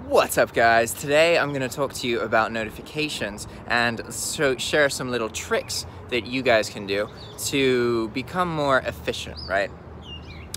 What's up, guys? Today I'm going to talk to you about notifications and share some little tricks that you guys can do to become more efficient, right?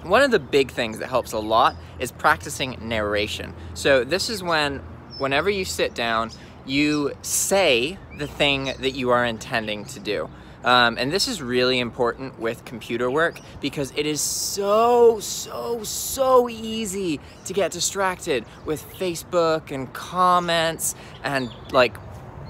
One of the big things that helps a lot is practicing narration. So this is whenever you sit down, you say the thing that you are intending to do. And this is really important with computer work because it is so easy to get distracted with Facebook and comments and like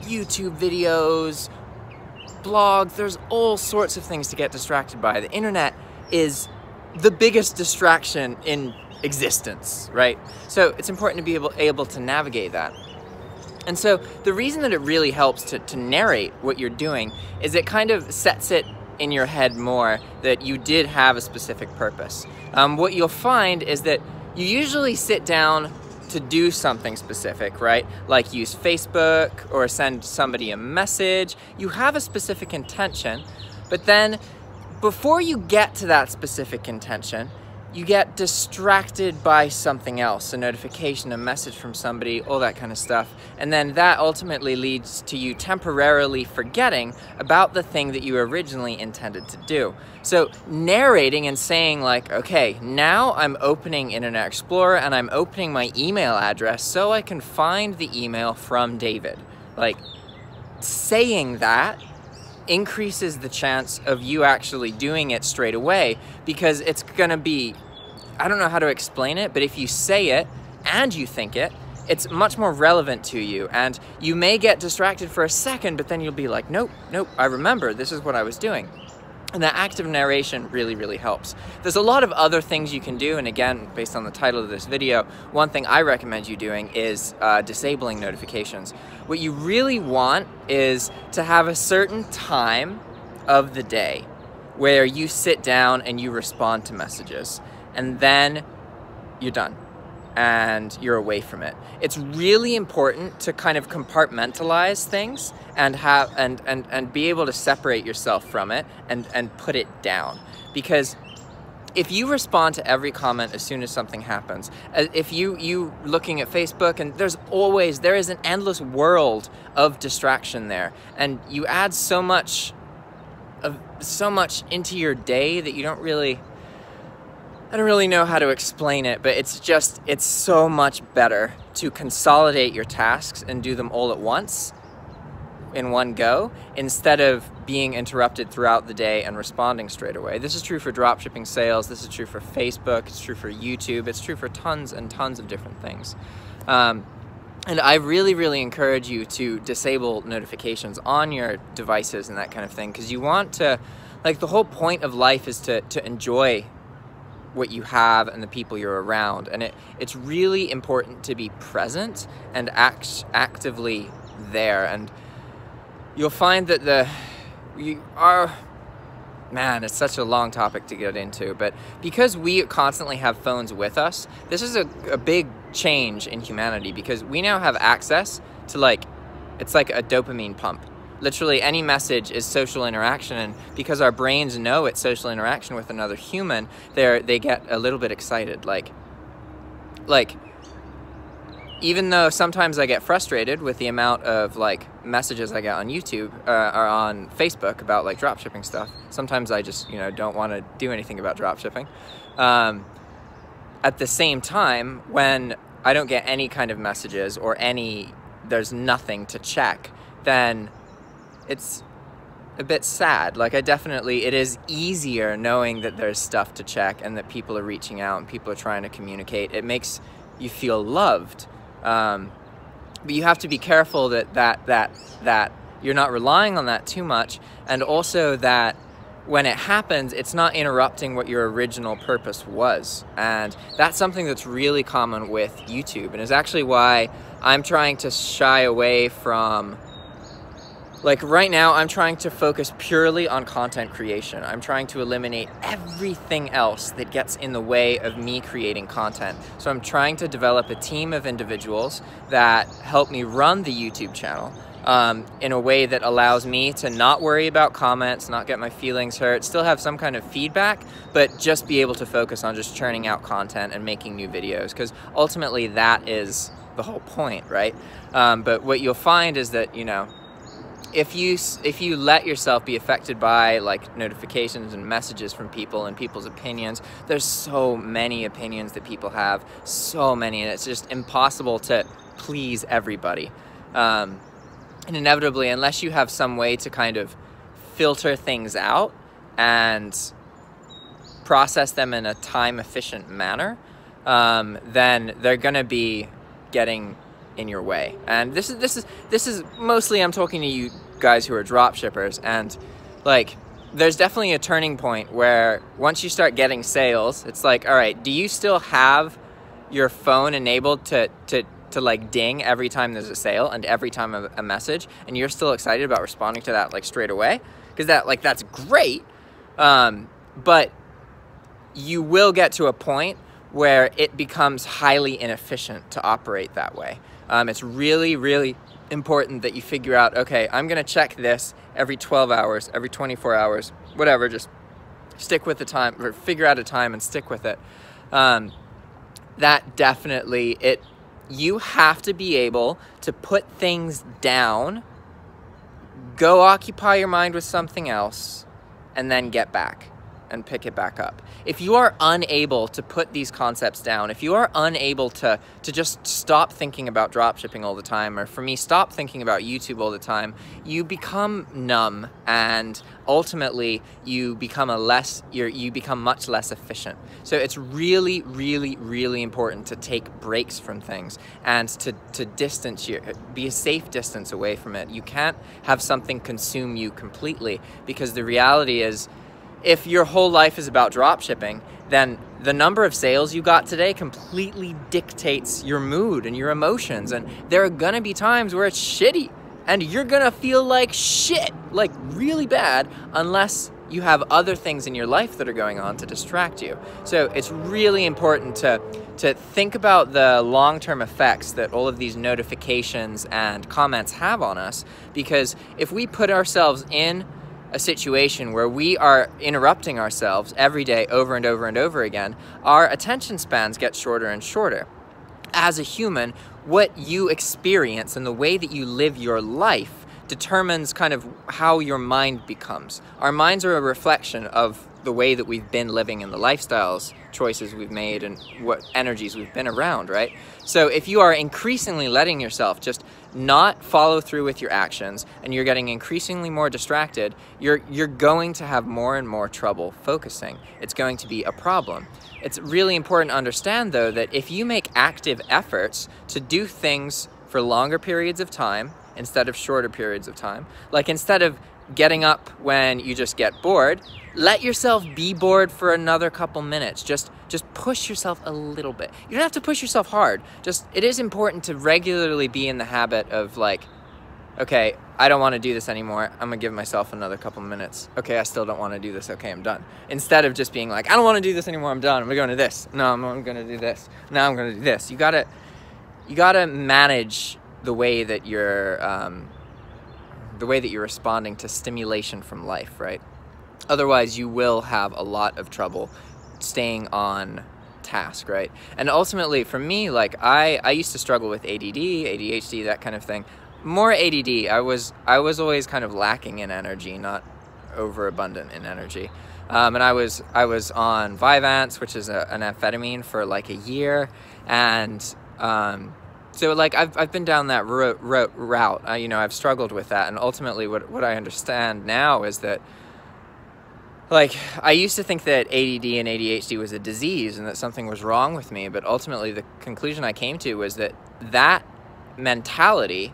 YouTube videos, blogs. There's all sorts of things to get distracted by. The internet is the biggest distraction in existence, right? So it's important to be able to navigate that. And so the reason that it really helps to narrate what you're doing is it kind of sets it in your head more that you did have a specific purpose. What you'll find is that you usually sit down to do something specific, right? Like use Facebook or send somebody a message. You have a specific intention, but then before you get to that specific intention, you get distracted by something else, a notification, a message from somebody, all that kind of stuff. And then that ultimately leads to you temporarily forgetting about the thing that you originally intended to do. So narrating and saying like, okay, now I'm opening Internet Explorer and I'm opening my email address so I can find the email from David. Like saying that increases the chance of you actually doing it straight away because it's gonna be, I don't know how to explain it, but if you say it and you think it, it's much more relevant to you, and you may get distracted for a second, but then you'll be like, nope, I remember, this is what I was doing. And that active narration really helps. There's a lot of other things you can do, and again, based on the title of this video, one thing I recommend you doing is disabling notifications. What you really want is to have a certain time of the day where you sit down and you respond to messages, and then you're done and you're away from it. It's really important to kind of compartmentalize things and have and be able to separate yourself from it and put it down. Because if you respond to every comment as soon as something happens, if you looking at Facebook, and there is an endless world of distraction there, and you add so much into your day that you don't really, I don't really know how to explain it, but it's so much better to consolidate your tasks and do them all at once in one go instead of being interrupted throughout the day and responding straight away. This is true for dropshipping sales, this is true for Facebook, it's true for YouTube, it's true for tons and tons of different things. And I really encourage you to disable notifications on your devices and that kind of thing, because you want to, like, the whole point of life is to enjoy what you have and the people you're around, and it's really important to be present and actively there. And you'll find that it's such a long topic to get into, but because we constantly have phones with us, this is a big change in humanity, because we now have access to, it's like a dopamine pump. Literally any message is social interaction, and because our brains know it's social interaction with another human, they get a little bit excited. Like even though sometimes I get frustrated with the amount of messages I get on YouTube or on Facebook about dropshipping stuff, sometimes I just don't want to do anything about dropshipping. At the same time, when I don't get any kind of messages or there's nothing to check, then it's a bit sad. It is easier knowing that there's stuff to check and that people are reaching out and people are trying to communicate. It makes you feel loved. But you have to be careful that you're not relying on that too much, and also that when it happens, it's not interrupting what your original purpose was. And that's something that's really common with YouTube, and is actually why I'm trying to shy away from, right now, I'm trying to focus purely on content creation. I'm trying to eliminate everything else that gets in the way of me creating content. So I'm trying to develop a team of individuals that help me run the YouTube channel in a way that allows me to not worry about comments, not get my feelings hurt, still have some kind of feedback, but just be able to focus on just churning out content and making new videos, because ultimately that is the whole point, right? But what you'll find is that, you know, if you let yourself be affected by like notifications and messages from people and people's opinions, there's so many opinions that people have, so many, and it's just impossible to please everybody. And inevitably, unless you have some way to kind of filter things out and process them in a time-efficient manner, then they're gonna be getting in your way. And this is mostly, I'm talking to you guys who are drop shippers, and like there's definitely a turning point where once you start getting sales, it's like, all right, do you still have your phone enabled to like ding every time there's a sale and every time a message, and you're still excited about responding to that like straight away? Because that's great, but you will get to a point where it becomes highly inefficient to operate that way. It's really, really important that you figure out, okay, I'm gonna check this every 12 hours, every 24 hours, whatever, just stick with the time, or figure out a time and stick with it. That definitely, you have to be able to put things down, go occupy your mind with something else, and then get back and pick it back up. If you are unable to put these concepts down, if you are unable to just stop thinking about dropshipping all the time, or for me, stop thinking about YouTube all the time, you become numb, and ultimately you become much less efficient. So it's really, really, really important to take breaks from things and to distance be a safe distance away from it. You can't have something consume you completely, because the reality is, if your whole life is about dropshipping, then the number of sales you got today completely dictates your mood and your emotions. And there are gonna be times where it's shitty and you're gonna feel like shit, like really bad, unless you have other things in your life that are going on to distract you. So it's really important to think about the long-term effects that all of these notifications and comments have on us, because if we put ourselves in a situation where we are interrupting ourselves every day over and over and over again, our attention spans get shorter and shorter. As a human, what you experience and the way that you live your life determines kind of how your mind becomes. Our minds are a reflection of the way that we've been living and the lifestyles choices we've made and what energies we've been around, right? So if you are increasingly letting yourself just not follow through with your actions and you're getting increasingly more distracted, you're going to have more and more trouble focusing. It's going to be a problem. It's really important to understand, though, that if you make active efforts to do things for longer periods of time instead of shorter periods of time, like instead of getting up when you just get bored, let yourself be bored for another couple minutes. Just push yourself a little bit. You don't have to push yourself hard. It is important to regularly be in the habit of like, okay, I don't want to do this anymore. I'm gonna give myself another couple minutes. Okay, I still don't want to do this. Okay, I'm done. Instead of just being like, I don't want to do this anymore. I'm done. I'm going to this. No, I'm gonna do this. Now I'm gonna do this. You gotta manage the way that you're responding to stimulation from life, right? Otherwise, you will have a lot of trouble staying on task, right? And ultimately, for me, like I used to struggle with ADD, ADHD, that kind of thing. More ADD. I was always kind of lacking in energy, not overabundant in energy. And I was on Vyvanse, which is an amphetamine, for like a year, and so like I've been down that route. I've struggled with that, and ultimately what I understand now is that, like, I used to think that ADD and ADHD was a disease and that something was wrong with me, but ultimately the conclusion I came to was that mentality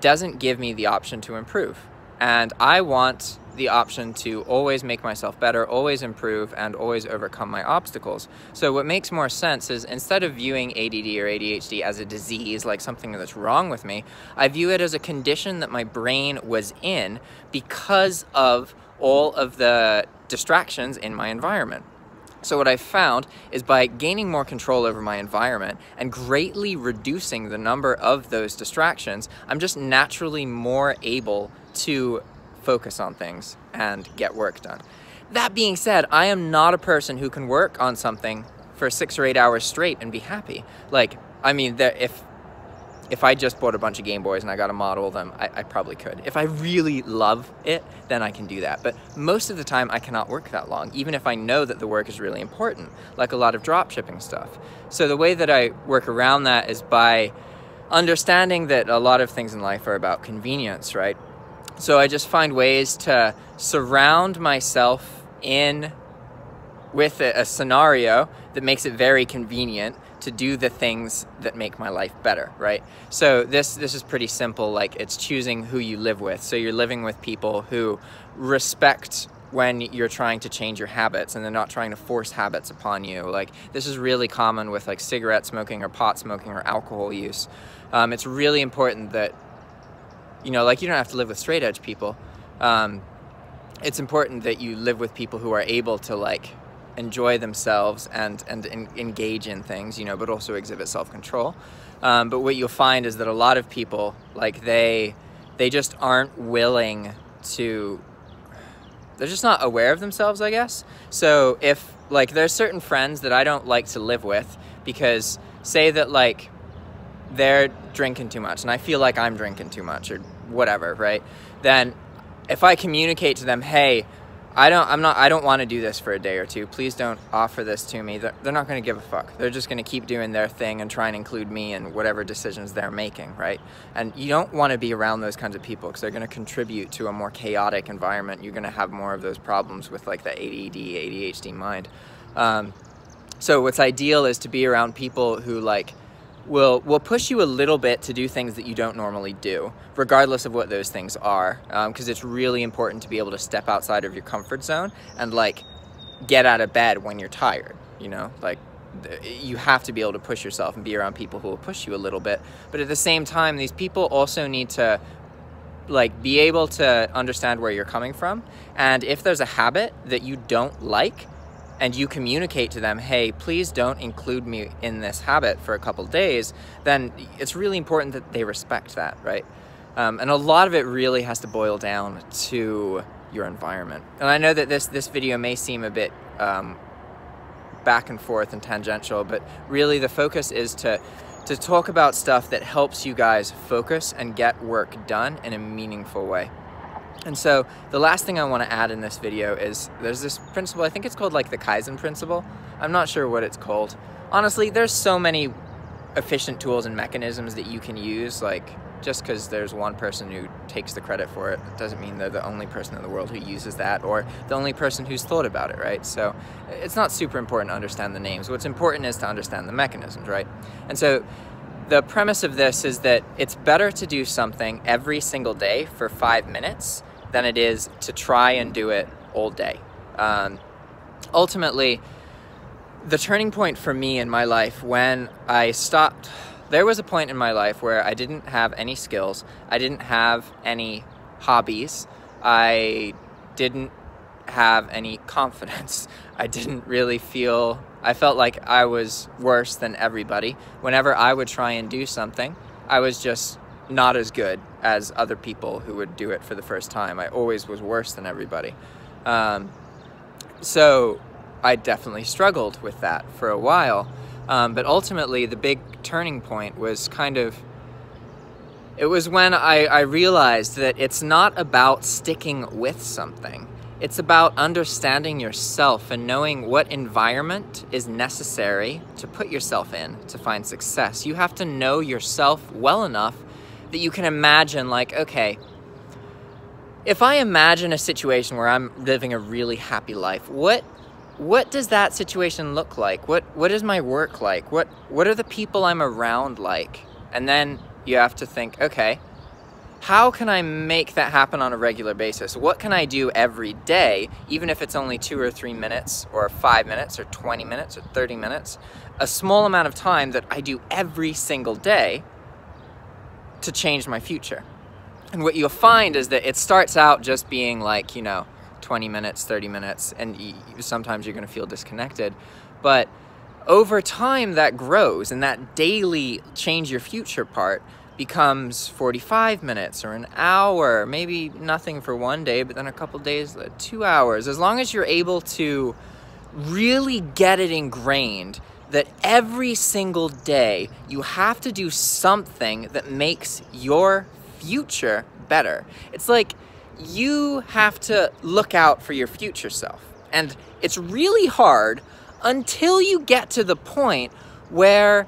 doesn't give me the option to improve. And I want the option to always make myself better, always improve, and always overcome my obstacles. So what makes more sense is, instead of viewing ADD or ADHD as a disease, like something that's wrong with me, I view it as a condition that my brain was in because of all of the distractions in my environment. So what I've found is, by gaining more control over my environment and greatly reducing the number of those distractions, I'm just naturally more able to focus on things and get work done. That being said, I am not a person who can work on something for 6 or 8 hours straight and be happy. Like, I mean, if I just bought a bunch of Game Boys and I got to model them, I probably could. If I really love it, then I can do that. But most of the time, I cannot work that long, even if I know that the work is really important, like a lot of drop shipping stuff. So the way that I work around that is by understanding that a lot of things in life are about convenience, right? So I just find ways to surround myself with a scenario that makes it very convenient to do the things that make my life better, right? So this is pretty simple. Like, it's choosing who you live with. So you're living with people who respect when you're trying to change your habits and they're not trying to force habits upon you. Like, this is really common with like cigarette smoking or pot smoking or alcohol use. It's really important that, you know, like, you don't have to live with straight edge people. It's important that you live with people who are able to like enjoy themselves and engage in things, you know, but also exhibit self-control. But what you'll find is that a lot of people, like, they just aren't willing to, they're just not aware of themselves, I guess. So if, like, there's certain friends that I don't like to live with because, say that, like, they're drinking too much and I feel like I'm drinking too much or whatever, right? Then if I communicate to them, hey, I don't want to do this for a day or two. Please don't offer this to me. They're not going to give a fuck. They're just going to keep doing their thing and try and include me in whatever decisions they're making, right? And you don't want to be around those kinds of people because they're going to contribute to a more chaotic environment. You're going to have more of those problems with like the ADD, ADHD mind. So what's ideal is to be around people who like will push you a little bit to do things that you don't normally do, regardless of what those things are, because it's really important to be able to step outside of your comfort zone and like get out of bed when you're tired, you know? Like, you have to be able to push yourself and be around people who will push you a little bit. But at the same time, these people also need to like be able to understand where you're coming from. And if there's a habit that you don't like, and you communicate to them, hey, please don't include me in this habit for a couple days, then it's really important that they respect that, right? And a lot of it really has to boil down to your environment. And I know that this video may seem a bit back and forth and tangential, but really the focus is to talk about stuff that helps you guys focus and get work done in a meaningful way. And so the last thing I want to add in this video is there's this principle, I think it's called like the Kaizen principle. I'm not sure what it's called. Honestly, there's so many efficient tools and mechanisms that you can use. Like, just because there's one person who takes the credit for it doesn't mean they're the only person in the world who uses that or the only person who's thought about it, right? So it's not super important to understand the names. What's important is to understand the mechanisms, right? And so the premise of this is that it's better to do something every single day for 5 minutes than it is to try and do it all day. Ultimately, the turning point for me in my life when I stopped, there was a point in my life where I didn't have any skills, I didn't have any hobbies, I didn't have any confidence. I didn't really feel, I felt like I was worse than everybody. Whenever I would try and do something, I was just not as good as other people who would do it for the first time. I always was worse than everybody. So I definitely struggled with that for a while. But ultimately, the big turning point was it was when I realized that it's not about sticking with something. It's about understanding yourself and knowing what environment is necessary to put yourself in to find success. You have to know yourself well enough that you can imagine, like, okay, if I imagine a situation where I'm living a really happy life, what does that situation look like? What is my work like? What are the people I'm around like? And then you have to think, okay, how can I make that happen on a regular basis? What can I do every day, even if it's only 2 or 3 minutes, or 5 minutes, or 20 minutes, or 30 minutes, a small amount of time that I do every single day to change my future. And what you'll find is that it starts out just being like, you know, 20 minutes, 30 minutes, and sometimes you're going to feel disconnected. But over time, that grows, and that daily change your future part becomes 45 minutes or an hour, maybe nothing for one day, but then a couple days, 2 hours. As long as you're able to really get it ingrained that every single day you have to do something that makes your future better. It's like you have to look out for your future self. And it's really hard until you get to the point where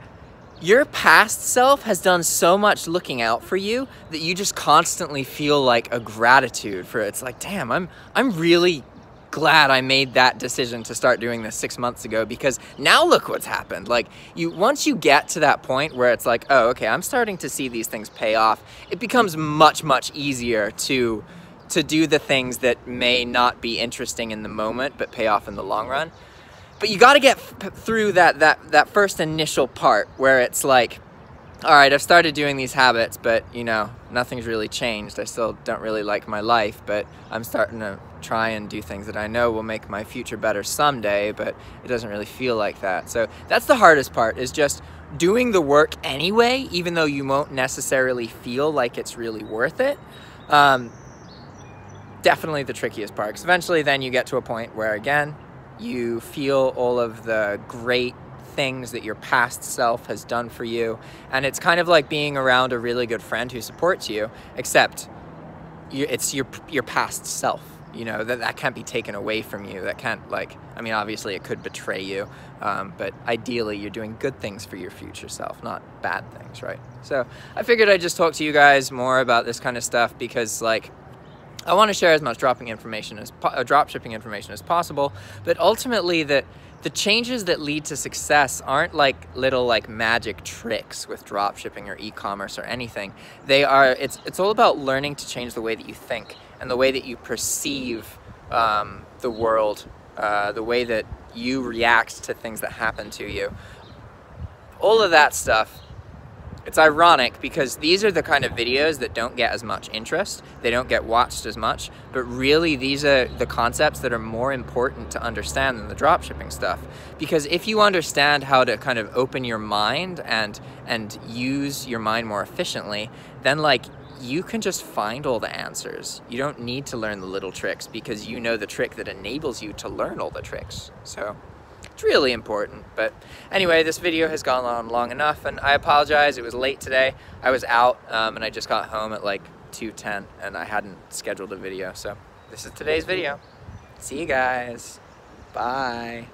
your past self has done so much looking out for you that you just constantly feel like a gratitude for it. It's like, damn, I'm really glad I made that decision to start doing this 6 months ago, because now look what's happened. Like, once you get to that point where it's like, oh, okay, I'm starting to see these things pay off, it becomes much, much easier to do the things that may not be interesting in the moment but pay off in the long run. But you got to get through that first initial part where it's like, all right, I've started doing these habits, but you know, nothing's really changed. I still don't really like my life, but I'm starting to try and do things that I know will make my future better someday, but it doesn't really feel like that. So that's the hardest part, is just doing the work anyway, even though you won't necessarily feel like it's really worth it. Definitely the trickiest part, because eventually then you get to a point where, again, you feel all of the great things that your past self has done for you, and it's kind of like being around a really good friend who supports you, except it's your past self. You know, that can't be taken away from you. That can't, like, I mean, obviously it could betray you, but ideally you're doing good things for your future self, not bad things, right? So I figured I'd just talk to you guys more about this kind of stuff, because, like, I want to share as much dropshipping information as possible, but ultimately the changes that lead to success aren't like little magic tricks with dropshipping or e-commerce or anything. It's all about learning to change the way that you think and the way that you perceive the world, the way that you react to things that happen to you. All of that stuff. It's ironic because these are the kind of videos that don't get as much interest, they don't get watched as much, but really these are the concepts that are more important to understand than the dropshipping stuff. Because if you understand how to kind of open your mind and use your mind more efficiently, then like you can just find all the answers. You don't need to learn the little tricks because you know the trick that enables you to learn all the tricks. So it's really important. But anyway, this video has gone on long enough, and I apologize, it was late today. I was out and I just got home at like 2:10 and I hadn't scheduled a video, so this is today's video. See you guys. Bye.